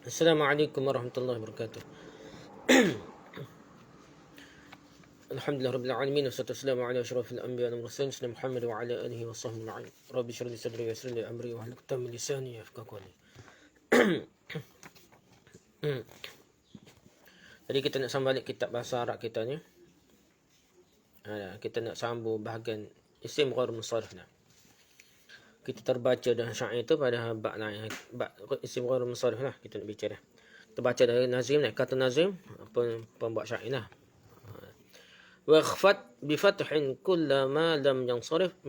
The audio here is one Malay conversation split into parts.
Assalamualaikum warahmatullahi wabarakatuh. Alhamdulillah rabbil alamin wassalatu wassalamu ala asyrafil anbiya'i wal mursalin sayyidina Muhammad wa ala alihi wa sahbihi ajma'in. Rabbi shrah li sadri wa yassir li amri wa hlul 'uqdatam min lisani yafqahu qawli. Jadi kita nak sambung balik kitab bahasa Arab kita ni. Kita nak sambung bahagian isim ghair munsharif ni. Kita terbaca dah syair tu pada bab lain. Bab isim ghair munsharif lah kita nak bicara. Kita baca dari nazim ni, kata nazim pembuat syair lah. واخفت بفتح كل ما لم ينصرف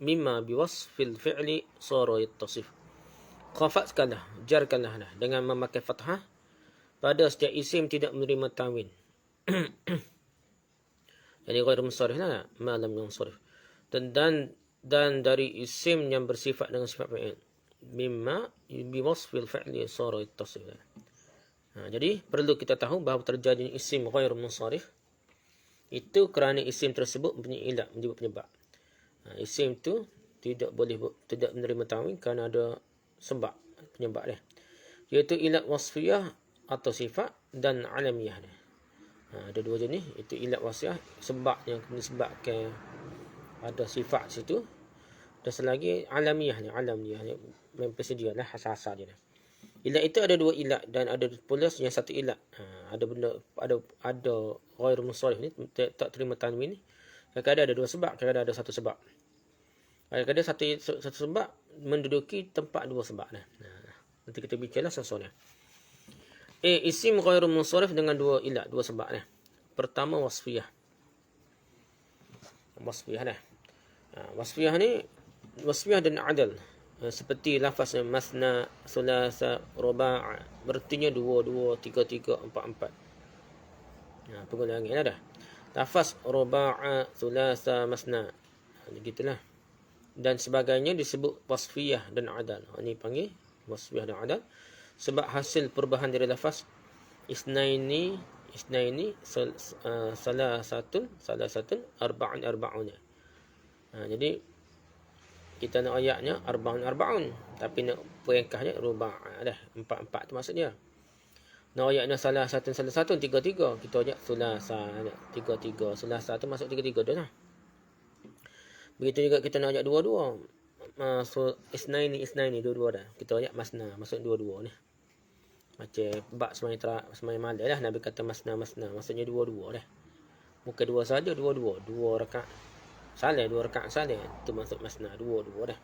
مما بوصف الفعل صار يتصف. Khafatkanlah, jarkanlah dengan memakai fathah pada setiap isim tidak menerima tanwin. Jadi ghair munsharif lah, ma lam yansharif. Dan dari isim yang bersifat dengan sifat fa'il, mimma biwasfil fi'li sara yattasil. Jadi perlu kita tahu bahawa terjadi isim ghair munsharif itu kerana isim tersebut mempunyai ilat, menjadi penyebab. Isim tu tidak menerima tanwin kerana ada sebab penyebab dia, iaitu ilat wasfiyah atau sifat dan alamiah dia. Ada dua jenis, itu ilat wasfiyah, sebab yang disebabkan ada sifat situ, dan selagi alamiah ni memang tersedia lah asal-asal dia. Ilat itu ada dua ilat dan ada pula yang satu ilat. Ada ghair munsharif ni tak terima tanwin ni. Kadang-kadang ada dua sebab, kadang-kadang ada satu sebab. Kadang-kadang satu sebab menduduki tempat dua sebab dah. Nanti kita bicaralah soalnya. Isim ghair munsharif dengan dua ilat, dua sebab dah. Pertama wasfiyah. Wasfiyah dah. Wasfiyah ni wasfiyah dan adal. Seperti lafaz masna, sulasa, ruba', berartinya 2, 3, 4, 4. Pengulangan dah. Lafaz ruba', sulasa, masna. Begitulah. Dan sebagainya disebut wasfiyah dan adal. Ini panggil wasfiyah dan adal. Sebab hasil perubahan dari lafaz isnaini, salasatun, arba'un. Jadi kita nak ayatnya arba'un, tapi nak peringkahnya ruba' dah, 4 tu maksudnya. Nak ayatnya salasatun, 3, kita ajak sulasa, 3, sulasa tu masuk 3 dah lah. Begitu juga kita nak ajak 2, isnaini, 2 dah, kita ajak masna, masuk 2 ni. Macam bab semain malam lah, Nabi kata masna, maksudnya 2 dah. Bukan 2 saja, 2 rakaat. Salah 2 rakaat salah, tu masuk masna, 2 dah.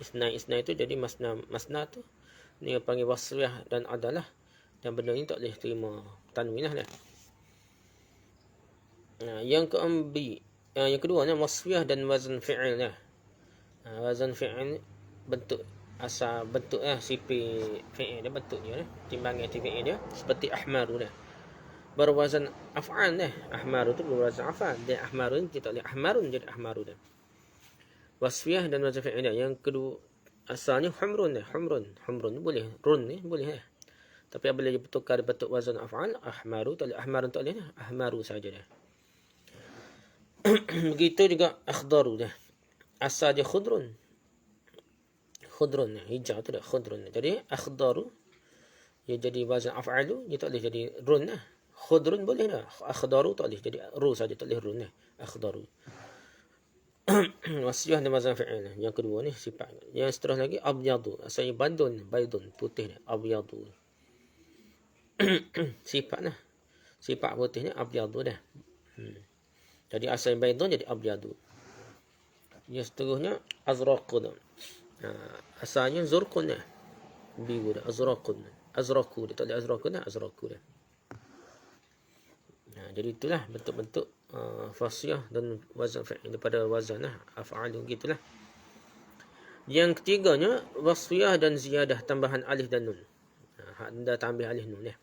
Isna itu jadi masna tu ni panggil wasfiyah dan adalah, dan benda ni tak boleh terima tanwin lah. Yang kedua ni wasfiyah dan wazn fi'il lah. Wazn fi'il bentuk asal bentuk sifat fi'il dia, bentuknya timbangan fi'il dia seperti ahmaru dah. Berwazan af'al dah. Ahmaru tu berwazan af'al. Dan ahmarun kita lihat ahmarun jadi ahmaru dah. Wasfiyah dan wazan fi'il. Yang kedua asalnya humrun dah. Humrun boleh. Run ni boleh dah. Tapi apabila dia bertukar bentuk wazan af'al, ahmaru tak boleh. Ahmarun tak boleh dah. Ahmaru saja dah. Begitu juga akhdaru dah. Asal dia khudrun. Khudrun hijau tu dah, khudrun. Jadi akhdaru dia jadi wazan af'alu, dia tak boleh jadi run dah. Khudrun boleh dah. Akhdaru tak boleh jadi ru saja, tak boleh run dah. Akhdaru. Wasfiyah dan wazan fi'il. Yang kedua ni sifat. Yang seterusnya lagi abyadu. Asalnya baydun, putih ni, abyadu. Sifat lah. Sifat putih ni abyadu dah. Jadi asalnya baydun jadi abyadu. Yang seterusnya azraqun. Asalnya zurqun dah. Biru dah, azraqun. Azraqu dia tak boleh azraqu dah. Jadi itulah bentuk-bentuk fasiyah dan wazan fi'il daripada wazan af'al gitulah. Yang ketiganya wasfiyah dan ziyadah, tambahan alif dan nun. Anda tambah alif nun dah.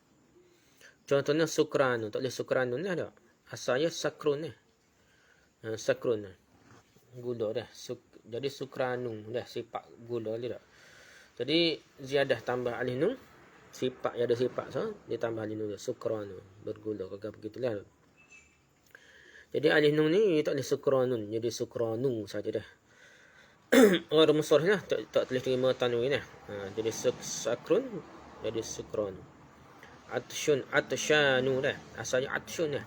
Contohnya sukranun, tak boleh sukranun dah. Asalnya sakrun dah. Sakrun. Gula dah. Jadi sukranun dah, sifat gula dia dah. Jadi ziyadah tambah alif nun. Sifat yang ada sifat dia tambah alif nun, sukranu, bergula ke begitulah. Jadi alif nun ni tak boleh sukranun, jadi sukranu saja dah. Ghairu munsharif lah, tak boleh terima tanwin lah. Jadi sakrun jadi sukron. Atshun, atshanu dah. Asalnya atshun dah.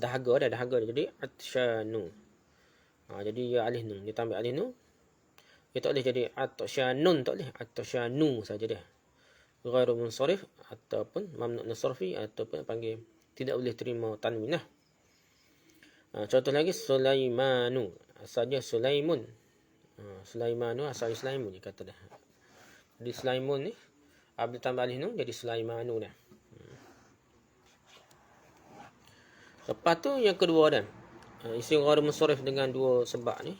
Dahaga jadi atshanu. Jadi ya alif nun, dia tambah alif nun. Dia tak boleh jadi atsyanun, tak boleh. Atsyanu saja dia. Ghairu munsharif ataupun mamnu' min sarfi ataupun panggil tidak boleh terima tanwin lah. Contoh lagi Sulaimanu, asalnya Sulaimun. Sulaimanu asalnya Sulaimun dia kata dah. Jadi Sulaimun ni apabila tambah alif nun jadi Sulaimanu dah. Lepas tu yang kedua dah. Isim ghairu munsharif dengan dua sebab ni.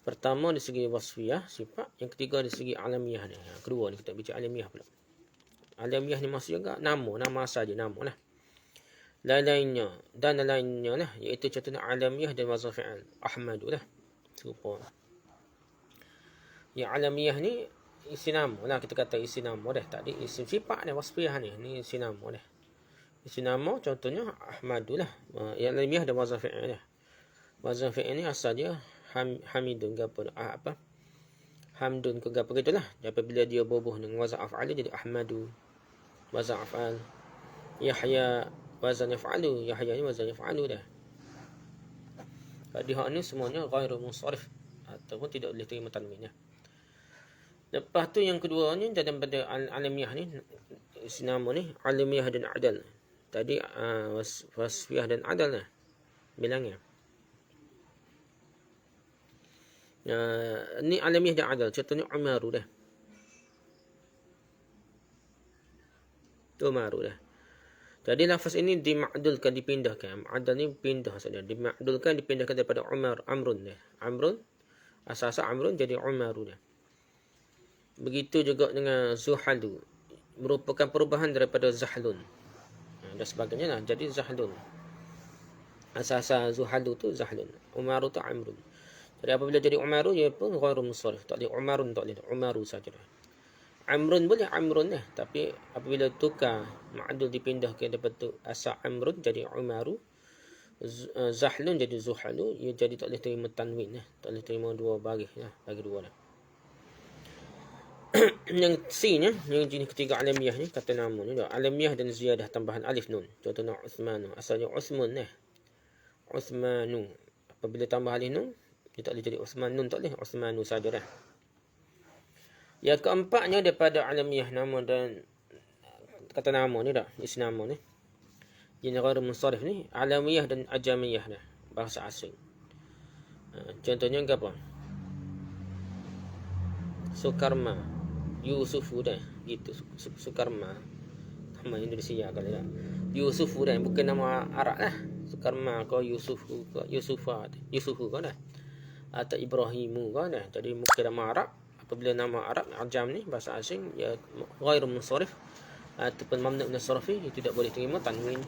Pertama dari segi wasfiyah sifat, yang ketiga dari segi alamiah ni. Kedua ni kita bincang alamiah pula. Alamiah ni maksud juga nama asal je nama lah. Lainnya lah, iaitu contohnya alamiah dan wazn fi'al. Ahmadu lah. Serupa. Yang alamiah ni isi nama lah, kita kata isi nama dah. Tak ada isim sifat ni, wasfiyah ni. Ni isi nama dah. Isi nama contohnya Ahmadu lah. Yang alamiah dan wazn fi'al lah. Wazn fi'al ni asal dia hamidun ke apa? Hamdun ke apa gitulah. Apabila dia berbuh dengan wazn af'al jadi Ahmadu. Wazn af'al. Yahya wazn yaf'alu. Yahya ni wazn yaf'alu dah. Di hak ni semuanya ghairu munsharif ataupun tidak boleh terima tanwin ya. Lepas tu yang kedua ni dalam pada alamiah ni nama ni alamiah dan adal. Tadi wasfiyah dan adal lah bilangnya. Ni alamiah dan adal. Contohnya Umaru dah. Umaru dah. Jadi lafaz ini dimakdulkan, dipindahkan. Adal ni pindah maksudnya. Dimakdulkan, dipindahkan daripada Amrun dah. Amrun. Asal-asal Amrun jadi Umaru dah. Begitu juga dengan Zuhalu. Merupakan perubahan daripada Zahlun. Dan sebagainya lah. Jadi Zahlun. Asal-asal Zuhalu tu Zahlun. Umaru tu Amrun. Jadi apabila jadi Umaru, ia pun ghairu munsharif. Tak boleh Umarun, tak boleh. Umaru saja. Amrun boleh Amrun lah. Tapi apabila tukar, ma'adul dipindahkan daripada asal Amrun jadi Umaru. Zahlun jadi Zuhalu. Ia jadi tak boleh terima tanwin lah. Tak boleh terima dua baris lah. Bagi dua lah. Yang C nya, yang jenis ketiga alamiah ni, kata nama ni. Alamiah dan ziyadah tambahan alif nun. Contohnya Uthmanu. Asalnya Uthman lah. Uthmanu. Apabila tambah alif nun, dia tak boleh jadi Uthmanun, tak boleh. Uthmanu saja dah. Yang keempatnya daripada alamiah nama dan kata nama ni dah. Isi nama ni. Jenis ghairu munsharif ni. Alamiah dan ajamiyah dah. Bahasa asing. Contohnya apa? Sukarma. Yusufu dah. Gitu. Sukarma. Nama Indonesia kalau tak. Yusufu dah. Bukan nama Arab lah. Sukarma kau Yusufu kau Yusufa. Yusufu kau dah. Atau Ibrahimu kan dah. Jadi mungkin nama Arab. Apabila nama Arab ajam ni bahasa asing ya ghairu munsharif ataupun mamnu' min sarfi, dia tidak boleh terima tanwin.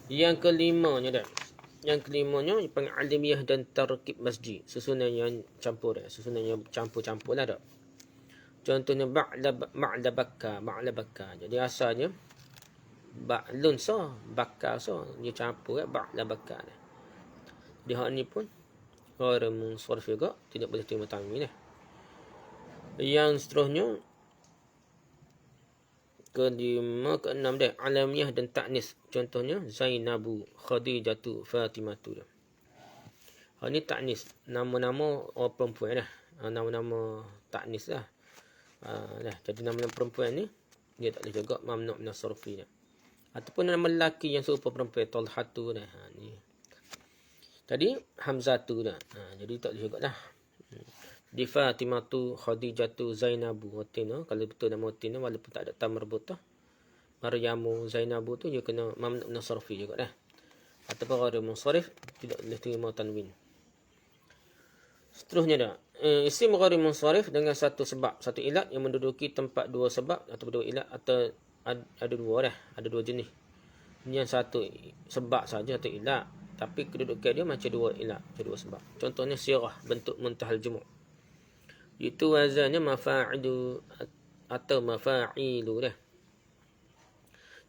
Yang kelimanya dah. Yang kelimanya panggil alamiah dan tarkib masjid. Susunan yang campur dah. Susunan yang campur-campur lah dah. Contohnya ba'labakka. Jadi asalnya ba'lun so, bakka so, dia campur ba'labakka dah. Di hak ni pun ghairu munsharif juga, tidak boleh terima tanwin lah. Yang seterusnya kelima, keenam dah alamiah dan ta'nis. Contohnya Zainabu, Khadijatu, Fatimatu dah. Hak ni ta'nis, nama-nama orang perempuan dah. Nama-nama ta'nis lah. Jadi nama-nama perempuan ni dia tak boleh juga mamnu' min sarfi dah. Ataupun nama lelaki yang serupa perempuan, Talhatu dah. Ni tadi Hamzatu dah. Jadi tak boleh juga dah. Di Fatimatu, Khadijatu, Zainabu, Watina. Kalau betul nama Watina walaupun tak ada ta marbutah. Maryamu, Zainabu tu dia kena mamnu' min sarfi juga dah. Ataupun ghairu munsharif, tidak boleh terima tanwin. Seterusnya dah. Isim ghairu munsharif dengan satu sebab, satu ilat yang menduduki tempat dua sebab atau dua ilat atau ada dua dah. Ada dua jenis. Ini yang satu sebab saja atau ilat. Tapi kedudukan dia macam dua ilat, macam dua sebab. Contohnya sirah, bentuk muntahal jumu'. Itu wazannya mafa'idu atau mafa'ilu dah.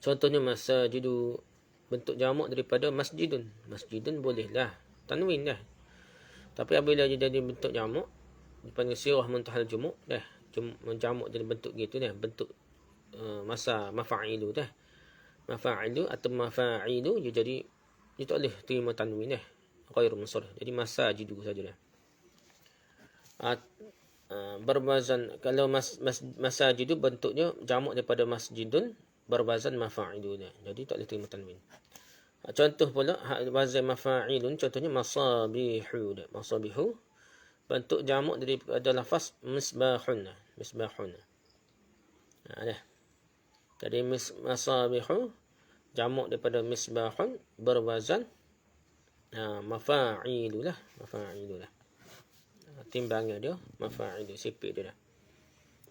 Contohnya masajidu, bentuk jamak daripada masjidun. Masjidun bolehlah. tanwin dah. Tapi apabila dia jadi bentuk jamak, dipanggil sirah muntahal jumuk dah. Jamak jadi bentuk gitu dah, bentuk masa mafa'ilu dah. Mafa'ilu atau mafa'ilu dia jadi dia tak boleh terima tanwin dah. Ghairu munsharif. Jadi masajidu saja dah. Berbazan kalau masajidu bentuknya jamak daripada masjidun, berbazan mafa'ilu dah. Jadi tak boleh terima tanwin. Contoh pula wazan mafa'ilun, contohnya masabihu dah. Masabihu bentuk jamak daripada lafaz misbahun. Misbahun. Dah. Jadi masabihu jamak daripada misbahun berwazan mafa'ilu lah. Mafa'ilu lah. Timbangan dia mafa'ilu, sipit dia dah.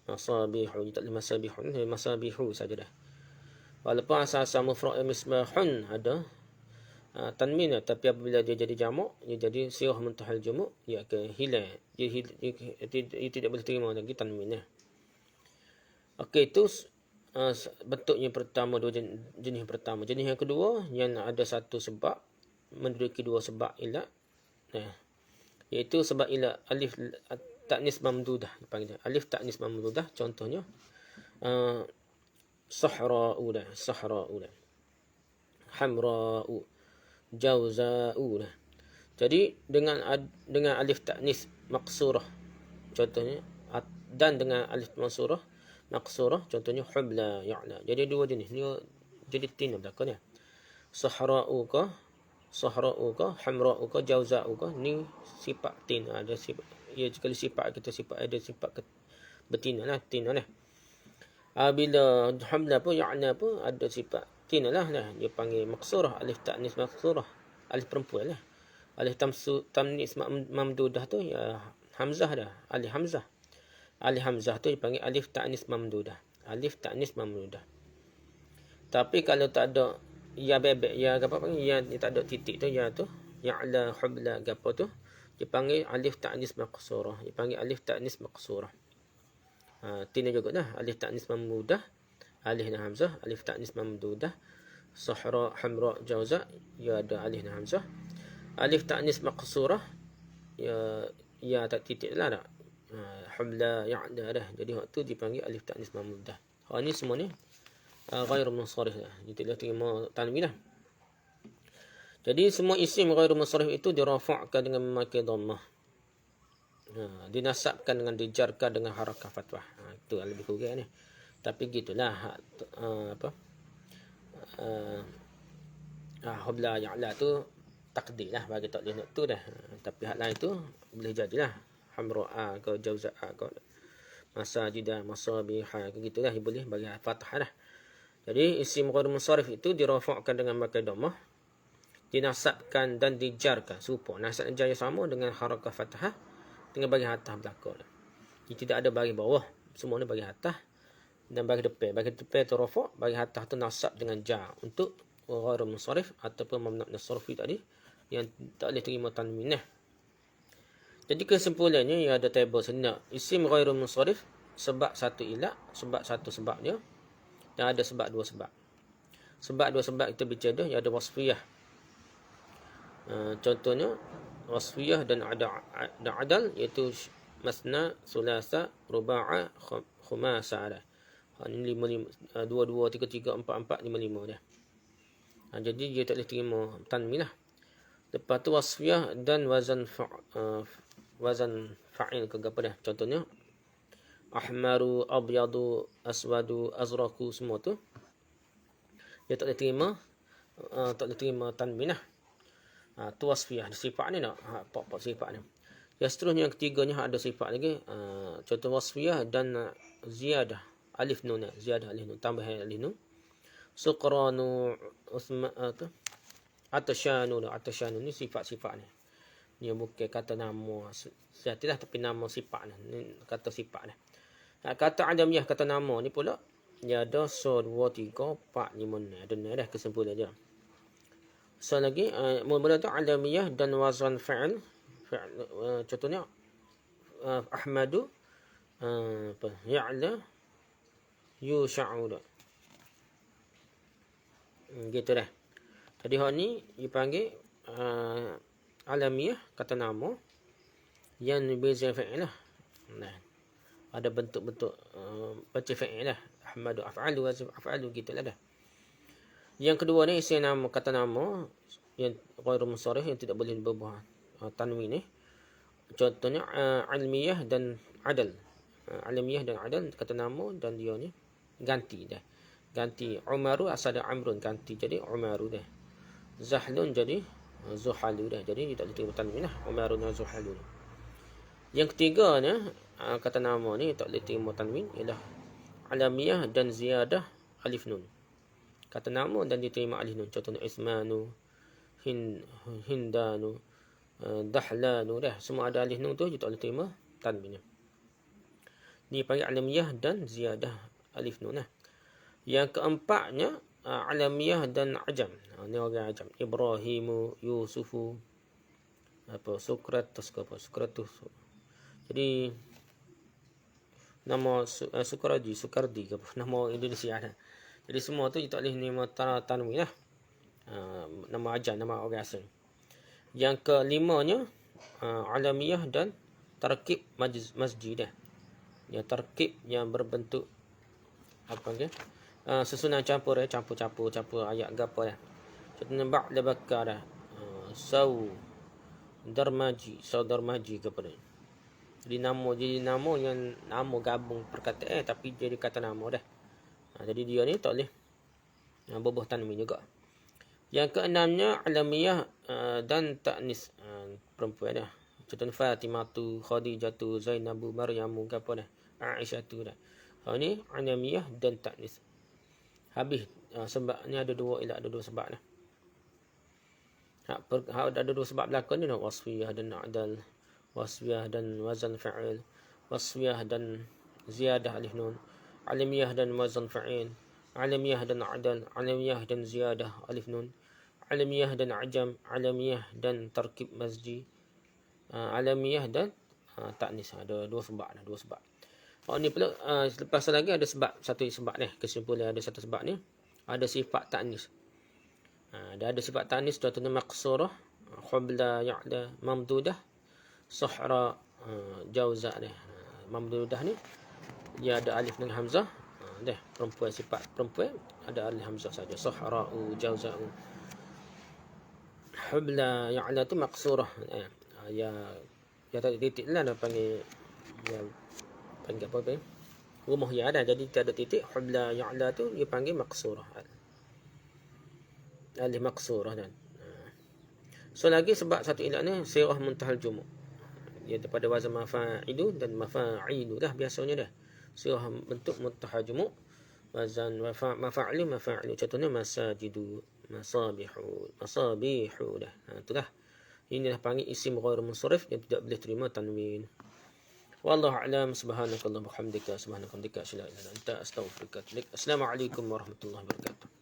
Masabihu, tak boleh masabihun, masabihu saja dah. Walaupun asal-asal mufrad misbahun ada tanwin, tapi apabila dia jadi jamak, dia jadi sirah muntahal jumuk, dia akan hilang. Dia tidak boleh terima lagi tanwin. Okey, itu bentuknya pertama, dua jenis pertama. Jenis yang kedua yang ada satu sebab menduduki dua sebab ilat, iaitu sebab ilat alif ta'nis mamdudah, dipanggil alif ta'nis mamdudah. Contohnya sahra'u dah, sahra'u dah, hamra'u, jawza'u dah. Jadi dengan alif ta'nis maqsurah contohnya, dan dengan alif maqsurah contohnya hubla, ya'la. Jadi dua jenis ni, jadi tin belakang ni. Sahra'u ka, hamra'u ka, jawza'u ka, ni sifat tin. Ada sifat, ya sekali sifat kita sifat, ada sifat betina lah, tin lah. Bila hamla pun, ya'la pun ada sifat tin lah. Dia panggil maqsurah, alif ta'nis maqsurah, alif perempuan lah. Alif tamnis mamdudah tu ya hamzah dah, alif hamzah. Alif hamzah tu dipanggil alif ta'nis mamdudah. Alif ta'nis mamdudah. Tapi kalau tak ada ya bebek, ya apa panggil, ya tak ada titik tu, ya tu, ya'la, hubla, apa tu, dipanggil alif ta'nis maqsurah. Dipanggil alif ta'nis maqsurah. Tin juga dah, alif ta'nis mamdudah, alif dan hamzah, alif ta'nis mamdudah. Sahra, hamra, jawza, ya ada alif dan hamzah. Alif ta'nis maqsurah, ya tak titik lah dah. Hubla, ya'la dah. Jadi waktu dipanggil alif ta'nis mamdudah. Ini semua ni ghairu munsharif lah. Dia tidak terima tanwin lah. Jadi semua isim ghairu munsharif itu dirafa'kan dengan memakai dhammah. Dinasabkan dengan dijarkan dengan harakah fathah. Itu lebih kurang ni. Tapi gitulah hubla, ya'la tu takdir lah, bagi tak boleh nak tu dah. Tapi hal lain tu boleh jadilah hamra'a ke jawza'a ke masajidah, masabiha ke gitulah, boleh bagi fathah dah. Jadi isim ghairu munsharif itu dirafa'kan dengan memakai dhammah, dinasabkan dan dijarkan serupa. Nasab dan jar sama dengan harakah fathah, dengan bagi atas belakang. Dia tidak ada bagi bawah, semua ni bagi atas dan bagi depan. Bagi depan tu rafa', bagi atas tu nasab dengan jar untuk ghairu munsharif ataupun mamnu' min as-sarfi tadi yang tak boleh terima tanwin. Jadi kesimpulannya, ia ada table senak isim ghairu munsharif sebab satu ilat, sebab satu sebabnya, dan ada sebab dua sebab. Sebab dua sebab kita bicara dah, ada wasfiyah. Contohnya wasfiyah dan ada adal, iaitu masna, sulasa, ruba'a, khumasa dah. Ini 5, 2, 2, 3, 3, 4, 4, 5, 5 dah. Jadi dia tak boleh terima tanwin lah. Lepas tu wasfiyah dan wazan fa'il ke apa dah. Contohnya ahmaru, abyadu, aswadu, azraku, semua tu dia tak boleh terima tanwin lah. Tu wasfiyah, sifat ni nak pok sifat ni. Yang seterusnya, yang ketiganya ada sifat lagi. Contoh wasfiyah dan ziyadah alif nun, ziyadah alif nun, tambahan alif nun. Suqranu, atashanu ni sifat-sifat ni. Ni bukan kata nama sejatilah, tapi nama sifat ni. Ni kata sifat ni. Kata adamiyah, kata nama ni pula dia ada 1, 2, 3, 4, 5 ni. Ada ni dah kesimpulan dia. So lagi mula tu adamiyah dan wazan fa'il. Contohnya ahmadu, ya'la, yusha'u. Gitu dah. Jadi hal ni dipanggil alamiah kata nama yang berbeza fa'il lah. Nah, ada bentuk-bentuk baca fa'il lah. Ahmadu af'alu wazif af'alu gitulah dah. Yang kedua ni isim nama kata nama yang ghairu munsharif yang tidak boleh berbuah tanwin ni. Contohnya almiyah dan adal. Almiyah dan adal kata nama dan dia ni ganti dah. Ganti Umaru asal Amrun ganti jadi Umaru dah. Zahlun jadi Zuhalu dah. Jadi dia tak boleh terima tanwin lah. Umarun dan Zuhalun. Yang ketiga ni kata nama ni tak boleh terima tanwin ialah alamiyah dan ziyadah alif nun. Kata nama dan diterima alif nun. Contohnya Ismanu, Hindanu, Dahlanu dah. Semua ada alif nun tu dia tak boleh terima tanwin. Ni panggil alamiyah dan ziyadah alif nun lah. Yang keempatnya alamiyah dan ajam. Ni orang ajam. Ibrahimu, Yusufu, apa Sokratus ke apa Sokratus. Jadi nama Sukardi ke apa nama Indonesia dah. Jadi semua tu tak boleh nama tanwin lah. Nama ajam, nama orang asing. Yang kelimanya alamiyah dan tarkib masjid dah. Yang tarkib yang berbentuk apa ke? Susunan campur campur ayat gapo dah. Contohnya ba'da bakar dah. Darmaji kepada. Jadi nama yang nama gabung perkataan tapi jadi kata nama dah. Jadi dia ni tak boleh berbuah tanwin juga. Yang keenamnya alamiyah dan ta'nis perempuan dah. Contohnya Fatimatu, Khadijatu, Zainabu, Maryamu gapo dah. Aisyatu dah. Ni alamiyah dan ta'nis. Habis sebab ni ada dua sebab dah. Ada dua sebab belakang ni, wasfiyah dan adal, wasfiyah dan wazan fa'il, wasfiyah dan ziyadah alif nun, alamiyah dan wazan fa'il, alamiyah dan adal, alamiyah dan ziyadah alif nun, alamiyah dan ajam, alamiyah dan tarkib masjid, alamiyah dan ta'nis. Ada dua sebab. Ni pula lepas lagi ada satu sebab ni, kesimpulan ada satu sebab ni, ada sifat ta'nis. Ada sifat ta'nis contohnya maqsurah, khubla, ya'la, mamdudah, sahra, jauza ni. Mamdudah ni dia ada alif dengan hamzah. Dah perempuan, sifat perempuan ada alif hamzah saja. Sahra, jauza. Hubla, ya'la tu maqsurah. Ya tak ada titik lah nak panggil apa ni? Rumah ya ada jadi tak ada titik. Hubla, ya'la tu dia panggil maqsurah. Alif maqsurah dan. So lagi sebab satu ilat ni sirah muntahal jumu'. Ia daripada wazan mafa'ilu dan mafa'ilu dah biasanya dah. Sirah bentuk muntahal jumu', wazan mafa'ilu. Contohnya masajidu, masabihu dah. Itulah. Ini dah panggil isim ghairu munsharif yang tidak boleh terima tanwin. Wallahu a'lam. Subhanakallahumma wa bihamdika asyhadu an la ilaha illa anta astaghfiruka wa atubu ilaik. Assalamualaikum warahmatullahi wabarakatuh.